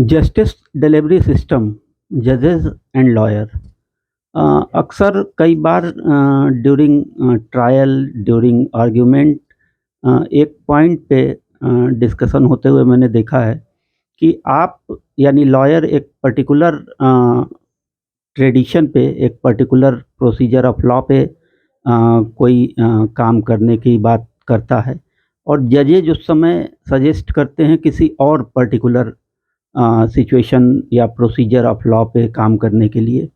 Justice delivery system, जजेस and lawyer. अक्सर कई बार ड्यूरिंग ट्रायल, ड्यूरिंग आर्ग्यूमेंट एक पॉइंट पे डिस्कशन होते हुए मैंने देखा है कि आप यानी लॉयर एक पर्टिकुलर ट्रेडिशन पे, एक पर्टिकुलर प्रोसीजर ऑफ लॉ पे कोई काम करने की बात करता है और जजेज उस समय सजेस्ट करते हैं किसी और पर्टिकुलर सिचुएशन या प्रोसीजर ऑफ लॉ पे काम करने के लिए।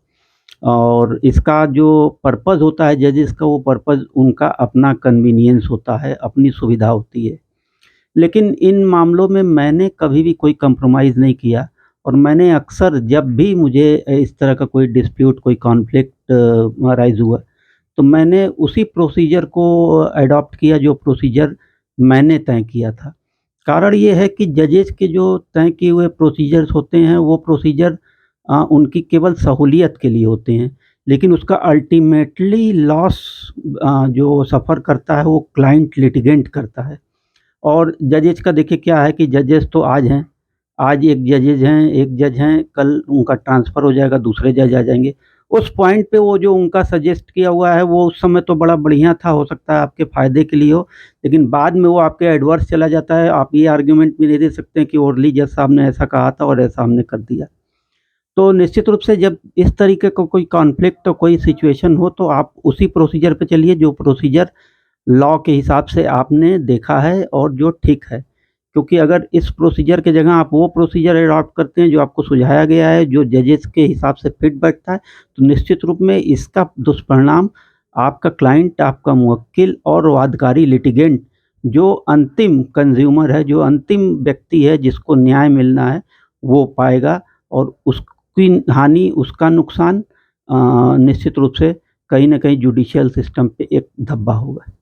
और इसका जो पर्पज़ होता है जजेस का, वो पर्पज़ उनका अपना कन्वीनियंस होता है, अपनी सुविधा होती है। लेकिन इन मामलों में मैंने कभी भी कोई कॉम्प्रोमाइज़ नहीं किया और मैंने अक्सर जब भी मुझे इस तरह का कोई डिस्प्यूट, कोई कॉन्फ्लिक्ट अराइज़ हुआ, तो मैंने उसी प्रोसीजर को एडॉप्ट किया जो प्रोसीजर मैंने तय किया था। कारण ये है कि जजेस के जो तय किए हुए प्रोसीजर्स होते हैं, वो प्रोसीजर उनकी केवल सहूलियत के लिए होते हैं, लेकिन उसका अल्टीमेटली लॉस जो सफ़र करता है वो क्लाइंट लिटिगेंट करता है। और जजेस का देखिए क्या है कि जजेस तो आज हैं, आज एक जज हैं, कल उनका ट्रांसफ़र हो जाएगा, दूसरे जज आ जाएँगे। उस पॉइंट पे वो जो उनका सजेस्ट किया हुआ है, वो उस समय तो बड़ा बढ़िया था, हो सकता है आपके फ़ायदे के लिए हो, लेकिन बाद में वो आपके एडवर्स चला जाता है। आप ये आर्ग्यूमेंट भी नहीं दे सकते हैं कि ओरली जज साहब ने ऐसा कहा था और ऐसा हमने कर दिया। तो निश्चित रूप से जब इस तरीके का कोई कॉन्फ्लिक्ट, कोई सिचुएशन हो, तो आप उसी प्रोसीजर पे चलिए जो प्रोसीजर लॉ के हिसाब से आपने देखा है और जो ठीक है। क्योंकि अगर इस प्रोसीजर की जगह आप वो प्रोसीजर एडॉप्ट करते हैं जो आपको सुझाया गया है, जो जजेस के हिसाब से फिट बैठता है, तो निश्चित रूप में इसका दुष्परिणाम आपका क्लाइंट, आपका मुवक्किल और वादकारी लिटिगेंट, जो अंतिम कंज़्यूमर है, जो अंतिम व्यक्ति है जिसको न्याय मिलना है, वो पाएगा और उसकी हानि, उसका नुकसान निश्चित रूप से कहीं न कहीं जुडिशियल सिस्टम पे एक धब्बा होगा।